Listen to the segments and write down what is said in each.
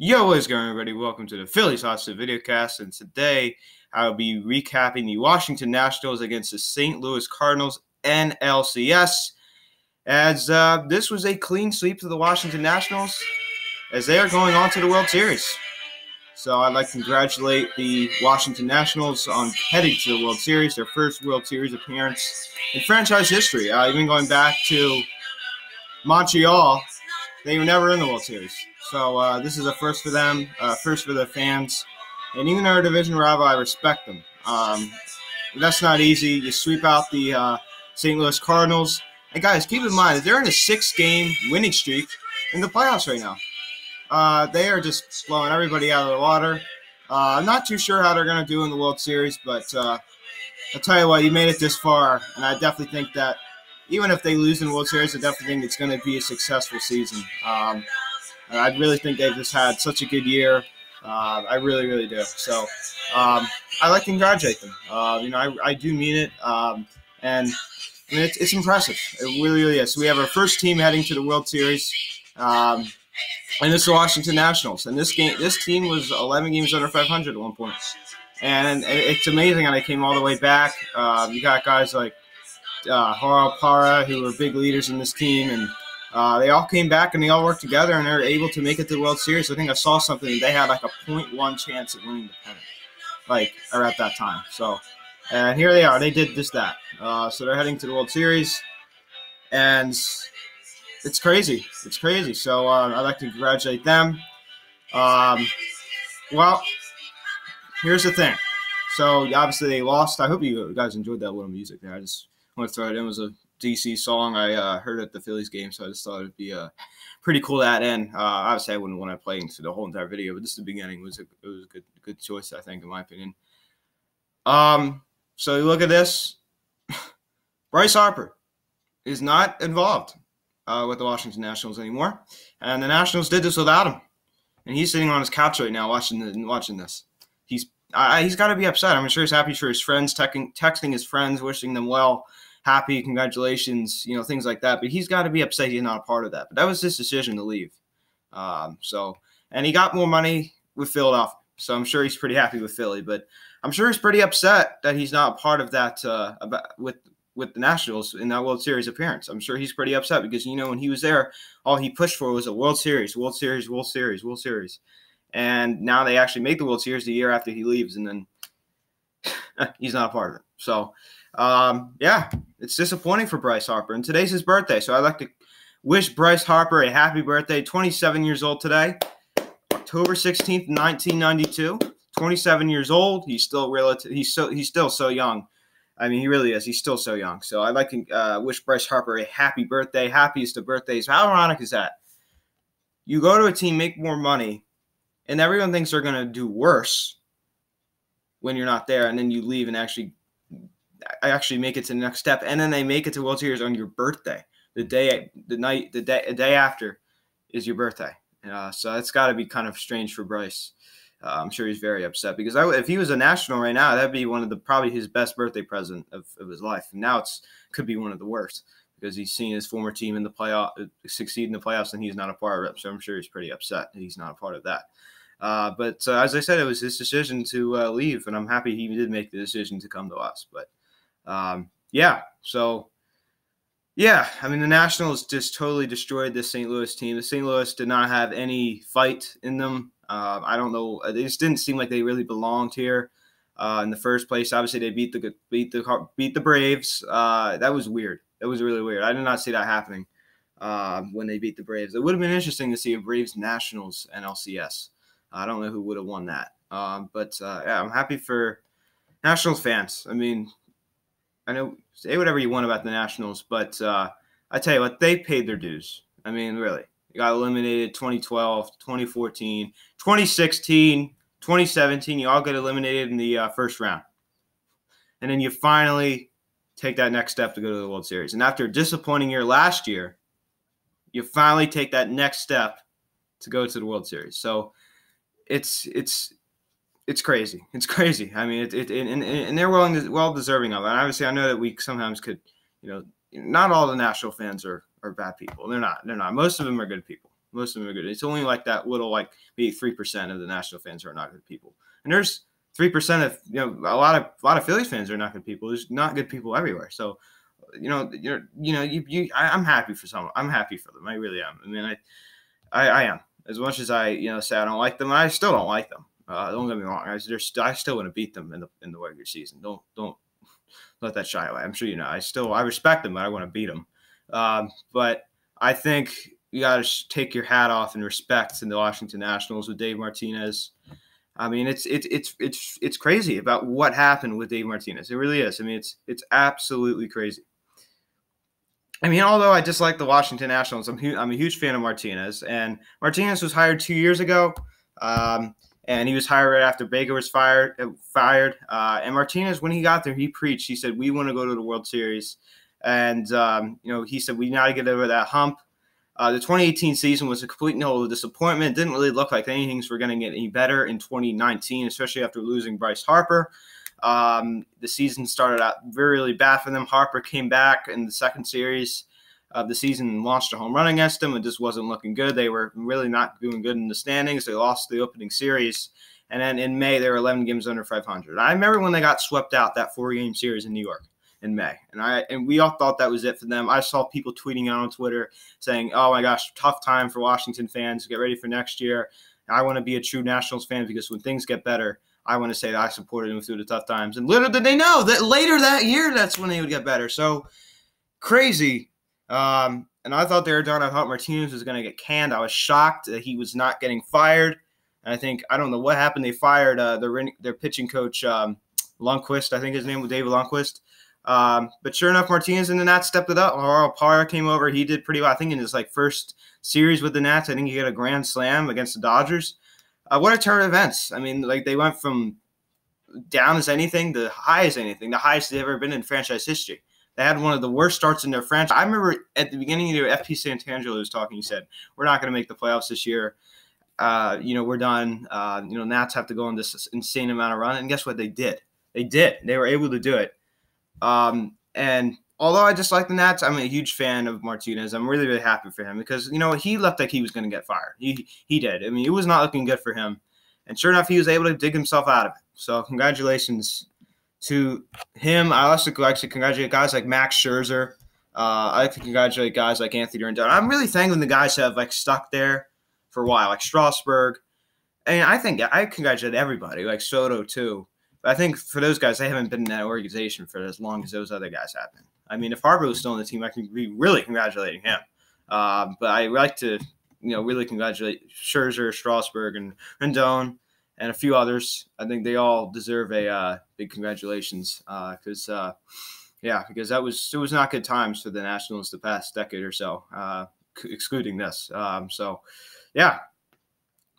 Yo, what is going on, everybody? Welcome to the Phillies Hosted Videocast, and today I'll be recapping the Washington Nationals against the St. Louis Cardinals NLCS, as this was a clean sweep for the Washington Nationals, as they are going on to the World Series. So I'd like to congratulate the Washington Nationals on heading to the World Series, their first World Series appearance in franchise history. Even going back to Montreal, they were never in the World Series. So this is a first for them, first for the fans. And even our division rival, I respect them. That's not easy. You sweep out the St. Louis Cardinals. And guys, keep in mind that they're in a 6-game winning streak in the playoffs right now. They are just blowing everybody out of the water. I'm not too sure how they're going to do in the World Series, but I'll tell you what, you made it this far, and I definitely think that even if they lose in the World Series, I definitely think it's going to be a successful season. I really think they've just had such a good year. I really, really do. So I like to congratulate them. I do mean it. And I mean, it's impressive. It really, really is. So we have our first team heading to the World Series. And this is the Washington Nationals. And this team was 11 games under 500 at one point. And it's amazing how they came all the way back. You got guys like Haro Para, who were big leaders in this team, and they all came back and they all worked together and they were able to make it to the World Series. I think I saw something. They had like a 0.1 chance of winning the pennant, or at that time. So, and here they are. They did just that. So they're heading to the World Series, and it's crazy. It's crazy. So I'd like to congratulate them. Well, here's the thing. So obviously they lost. I hope you guys enjoyed that little music there. I just want to throw it in. It was a DC song I heard at the Phillies game, so I just thought it'd be pretty cool to add in. Obviously, I wouldn't want to play into the whole entire video, but this the beginning was a good choice, I think, in my opinion. So you look at this. Bryce Harper is not involved with the Washington Nationals anymore, and the Nationals did this without him. And he's sitting on his couch right now watching this. He's got to be upset. I'm sure he's happy for his friends, texting his friends, wishing them well. Happy, congratulations, things like that. But he's got to be upset he's not a part of that. But that was his decision to leave. And he got more money with Philadelphia. So I'm sure he's pretty happy with Philly. But I'm sure he's pretty upset that he's not a part of that with the Nationals in that World Series appearance. I'm sure he's pretty upset because, when he was there, all he pushed for was a World Series, World Series, World Series, World Series. And now they actually make the World Series the year after he leaves, and then he's not a part of it. So, it's disappointing for Bryce Harper. And today's his birthday, so I'd like to wish Bryce Harper a happy birthday. 27 years old today, October 16th, 1992. 27 years old. He's still he's still so young. I mean, he really is. He's still so young. So I'd like to wish Bryce Harper a happy birthday. Happiest of birthdays. How ironic is that? You go to a team, make more money, and everyone thinks they're going to do worse when you're not there, and then you leave and actually make it to the next step, and then they make it to World Series on your birthday. The day after is your birthday. So it's got to be kind of strange for Bryce. I'm sure he's very upset because if he was a National right now, that'd be probably his best birthday present of his life. And now could be one of the worst because he's seen his former team in the playoff succeed in the playoffs, and he's not a part of it. So I'm sure he's pretty upset that he's not a part of that. But as I said, it was his decision to leave, and I'm happy he did make the decision to come to us. But I mean, the Nationals just totally destroyed the St. Louis team. The St. Louis did not have any fight in them. I don't know. It just didn't seem like they really belonged here in the first place. Obviously, they beat the Braves. That was weird. That was really weird. I did not see that happening when they beat the Braves. It would have been interesting to see a Braves Nationals NLCS. I don't know who would have won that. But I'm happy for Nationals fans. I mean, I know say whatever you want about the Nationals, but I tell you what, they paid their dues. I mean, really. You got eliminated 2012, 2014, 2016, 2017. You all get eliminated in the first round. And then you finally take that next step to go to the World Series. And after a disappointing year last year, you finally take that next step to go to the World Series. So it's crazy. It's crazy. I mean, and they're well deserving of it. And obviously, I know that we sometimes could, not all the National fans are bad people. They're not. Most of them are good people. Most of them are good. It's only like that little, like maybe 3% of the National fans who are not good people. And there's 3% of a lot of Phillies fans are not good people. There's not good people everywhere. So I'm happy for some. I'm happy for them. I really am. I mean, I am. As much as I say I don't like them, I still don't like them. Don't get me wrong. I still want to beat them in the regular season. Don't let that shy away. I'm sure I respect them, but I want to beat them. But I think you got to take your hat off and respect in the Washington Nationals with Dave Martinez. I mean, it's crazy about what happened with Dave Martinez. It really is. I mean, it's absolutely crazy. I mean, although I dislike the Washington Nationals, I'm a huge fan of Martinez. And Martinez was hired 2 years ago, and he was hired right after Baker was fired. And Martinez, when he got there, he preached. He said, "We want to go to the World Series," and he said, "We got to get over that hump." The 2018 season was a complete and total disappointment. It didn't really look like anything's were going to get any better in 2019, especially after losing Bryce Harper. The season started out really bad for them. Harper came back in the second series of the season and launched a home run against them. It just wasn't looking good. They were really not doing good in the standings. They lost the opening series. And then in May, they were 11 games under 500. I remember when they got swept out that 4-game series in New York in May. And we all thought that was it for them. I saw people tweeting out on Twitter saying, "Oh my gosh, tough time for Washington fans. Get ready for next year. I want to be a true Nationals fan because when things get better, I want to say that I supported them through the tough times." And little did they know that later that year, that's when they would get better. So crazy. And I thought they were done. I thought Martinez was going to get canned. I was shocked that he was not getting fired. And I don't know what happened. They fired their pitching coach, Lundqvist. I think his name was David Lundqvist. But sure enough, Martinez and the Nats stepped it up. Parra came over. He did pretty well. I think in his first series with the Nats, I think he got a grand slam against the Dodgers. What a turn of events. I mean, they went from down as anything to high as anything, the highest they've ever been in franchise history. They had one of the worst starts in their franchise. I remember at the beginning of the year, FP Santangelo was talking. He said, "We're not going to make the playoffs this year. We're done. Nats have to go on this insane amount of run." And guess what? They did. They were able to do it. And although I dislike the Nats, I'm a huge fan of Martinez. I'm really, really happy for him because, he looked like he was going to get fired. He did. I mean, it was not looking good for him. And sure enough, he was able to dig himself out of it. So congratulations to him. I also like to congratulate guys like Max Scherzer. I like to congratulate guys like Anthony Rendon. I'm really thanking the guys who have stuck there for a while, like Strasburg. And I think I congratulate everybody, like Soto too. But I think for those guys, they haven't been in that organization for as long as those other guys have been. I mean, if Harper was still on the team, I could be really congratulating him. But I like to, really congratulate Scherzer, Strasburg, and Rendon, and a few others. I think they all deserve a big congratulations because it was not good times for the Nationals the past decade or so, excluding this.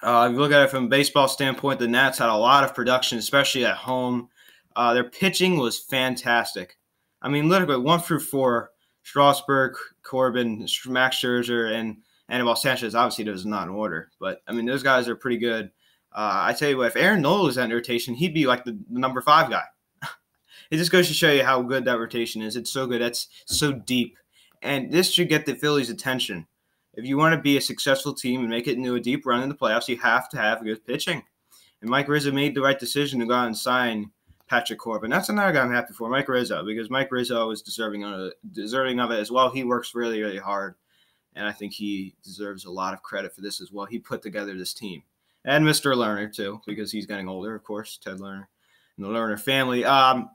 If you look at it from a baseball standpoint, the Nats had a lot of production, especially at home. Their pitching was fantastic. I mean, literally 1 through 4, Strasburg, Corbin, Max Scherzer, and Anibal Sanchez. Obviously, those are not in order. But, I mean, those guys are pretty good. I tell you what, if Aaron Nola was in rotation, he'd be like the number 5 guy. It just goes to show you how good that rotation is. It's so good. That's so deep. And this should get the Phillies' attention. If you want to be a successful team and make it into a deep run in the playoffs, you have to have good pitching. And Mike Rizzo made the right decision to go out and sign Patrick Corbin. That's another guy I'm happy for, Mike Rizzo, because Mike Rizzo is deserving of it as well. He works really, really hard, and I think he deserves a lot of credit for this as well. He put together this team. And Mr. Lerner, too, because he's getting older, of course, Ted Lerner and the Lerner family. The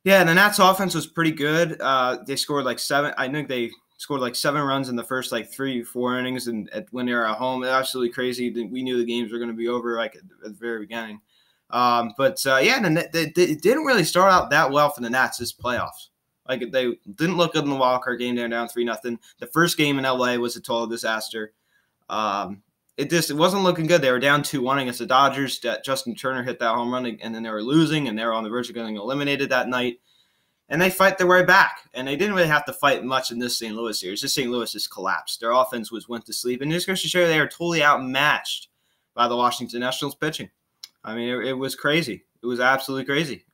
Nats offense was pretty good. They scored 7. I think they scored 7 runs in the first 3-4 innings, and when they were at home, absolutely crazy. We knew the games were going to be over at the very beginning. It didn't really start out that well for the Nats this playoffs. They didn't look good in the wild card game. They were down 3-0. The first game in LA was a total disaster. It wasn't looking good. They were down 2-1 against the Dodgers. Justin Turner hit that home run, and then they were losing, and they were on the verge of getting eliminated that night. And they fight their way back. And they didn't really have to fight much in this St. Louis series. This St. Louis just collapsed. Their offense went to sleep. And this goes to show you they are totally outmatched by the Washington Nationals pitching. I mean, it was crazy. It was absolutely crazy.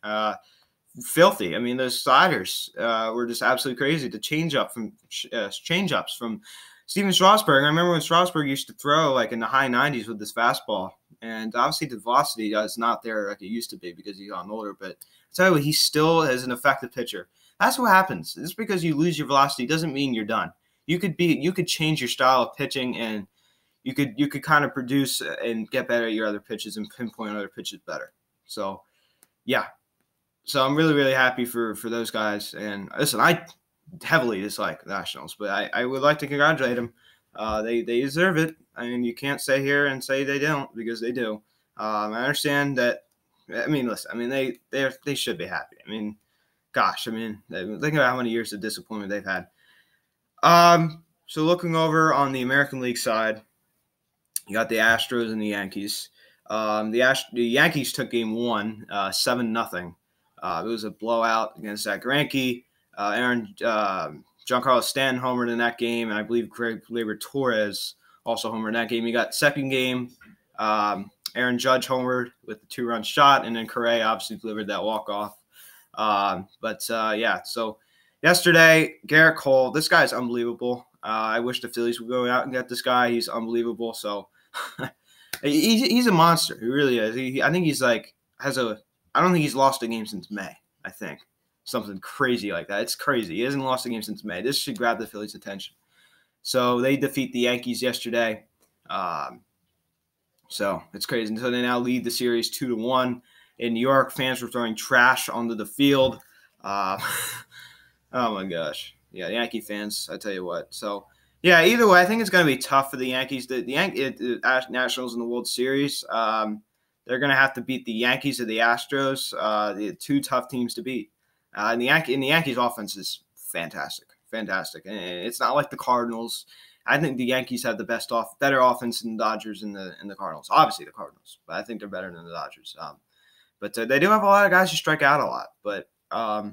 Filthy. I mean, those sliders were just absolutely crazy. The changeups from Steven Strasburg, I remember when Strasburg used to throw like in the high 90s with this fastball. And obviously the velocity is not there like it used to be because he's gotten older. But I tell you what, he still is an effective pitcher. That's what happens. Just because you lose your velocity doesn't mean you're done. You could change your style of pitching, and you could kind of produce and get better at your other pitches and pinpoint other pitches better. So yeah. So I'm really, really happy for those guys. And listen, I heavily dislike the Nationals, but I would like to congratulate them. They deserve it. I mean, you can't sit here and say they don't, because they do. I understand that. I mean, listen. I mean, they should be happy. I mean, gosh. I mean, think about how many years of disappointment they've had. So looking over on the American League side, you got the Astros and the Yankees. The Yankees took Game 1, 7-0. It was a blowout against Zach Greinke. Giancarlo Stanton homered in that game, and I believe Greg Torres also homered in that game. You got second game, Aaron Judge homered with the 2-run shot, and then Correa obviously delivered that walk-off. So yesterday, Garrett Cole, this guy's unbelievable. I wish the Phillies would go out and get this guy. He's unbelievable. So he's a monster. He really is. I think he's like I don't think he's lost a game since May. I think something crazy like that. It's crazy. He hasn't lost a game since May. This should grab the Phillies' attention. So they defeat the Yankees yesterday. So it's crazy. And so they now lead the series 2-1. In New York, fans were throwing trash onto the field. Oh my gosh. Yeah, Yankee fans, I tell you what. So, yeah, either way, I think it's going to be tough for the Yankees. The Nationals in the World Series, they're going to have to beat the Yankees or the Astros, the two tough teams to beat. And the Yankees' offense is fantastic. And it's not like the Cardinals. I think the Yankees have the better offense than the Dodgers and the Cardinals. Obviously, the Cardinals, but I think they're better than the Dodgers. But they do have a lot of guys who strike out a lot. But I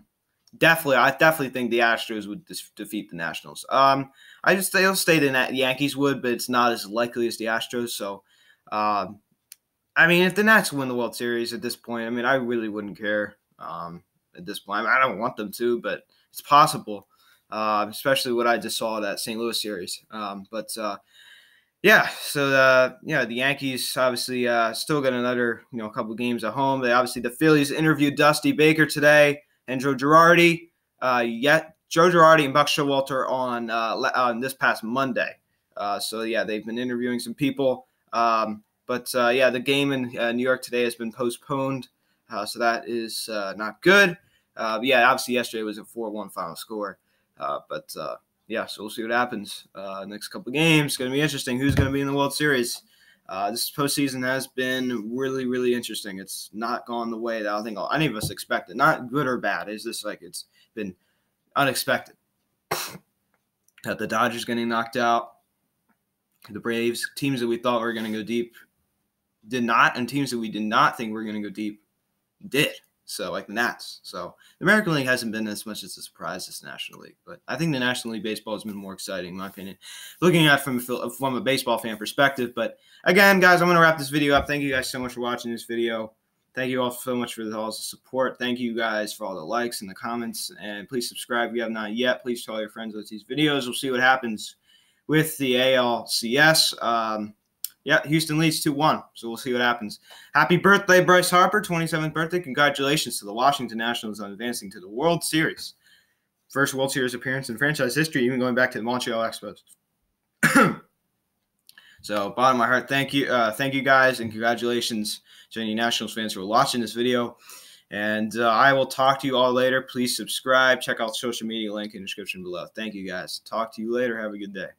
definitely think the Astros would defeat the Nationals. They'll state that the Yankees would, but it's not as likely as the Astros. So, I mean, if the Nats win the World Series at this point, I mean, I really wouldn't care at this point. I mean, I don't want them to, but it's possible, especially what I just saw at that St. Louis series. The Yankees obviously still got another couple games at home. The Phillies interviewed Dusty Baker today and Joe Girardi. Joe Girardi and Buck Showalter on this past Monday. They've been interviewing some people. The game in New York today has been postponed, so that is not good. Obviously yesterday was a 4-1 final score. So we'll see what happens next couple of games. It's going to be interesting. Who's going to be in the World Series? This postseason has been really, really interesting. It's not gone the way that I think any of us expected. Not good or bad. It's just like it's been unexpected. That the Dodgers getting knocked out, the Braves, teams that we thought were going to go deep did not, and teams that we did not think were going to go deep did. So, like the Nats. So, the American League hasn't been as much as a surprise as the National League. But I think the National League baseball has been more exciting, in my opinion, looking at it from a baseball fan perspective. But, again, guys, I'm going to wrap this video up. Thank you guys so much for watching this video. Thank you all so much for all the support. Thank you guys for all the likes and the comments. And please subscribe if you have not yet. Please tell your friends about these videos. We'll see what happens with the ALCS. Houston leads 2-1, so we'll see what happens. Happy birthday, Bryce Harper, 27th birthday. Congratulations to the Washington Nationals on advancing to the World Series. First World Series appearance in franchise history, even going back to the Montreal Expos. So, bottom of my heart, thank you guys, and congratulations to any Nationals fans who are watching this video. And I will talk to you all later. Please subscribe. Check out the social media link in the description below. Thank you, guys. Talk to you later. Have a good day.